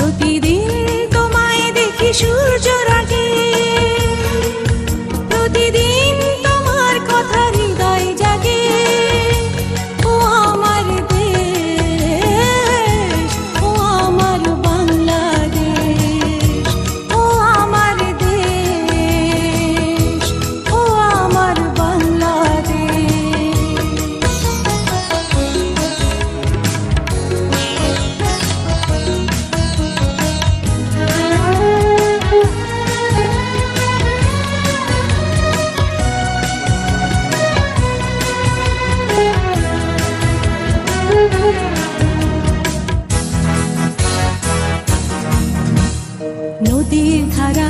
প্রতিদিন তোমায় দেখি সূর্যের আগে, প্রতিদিন তোমার কথা হৃদয় জাগে। ও আমার দেশ, ও আমার বাংলাদেশ, ও আমার দেশ, ও আমার বাংলাদেশ। নদীর ধারা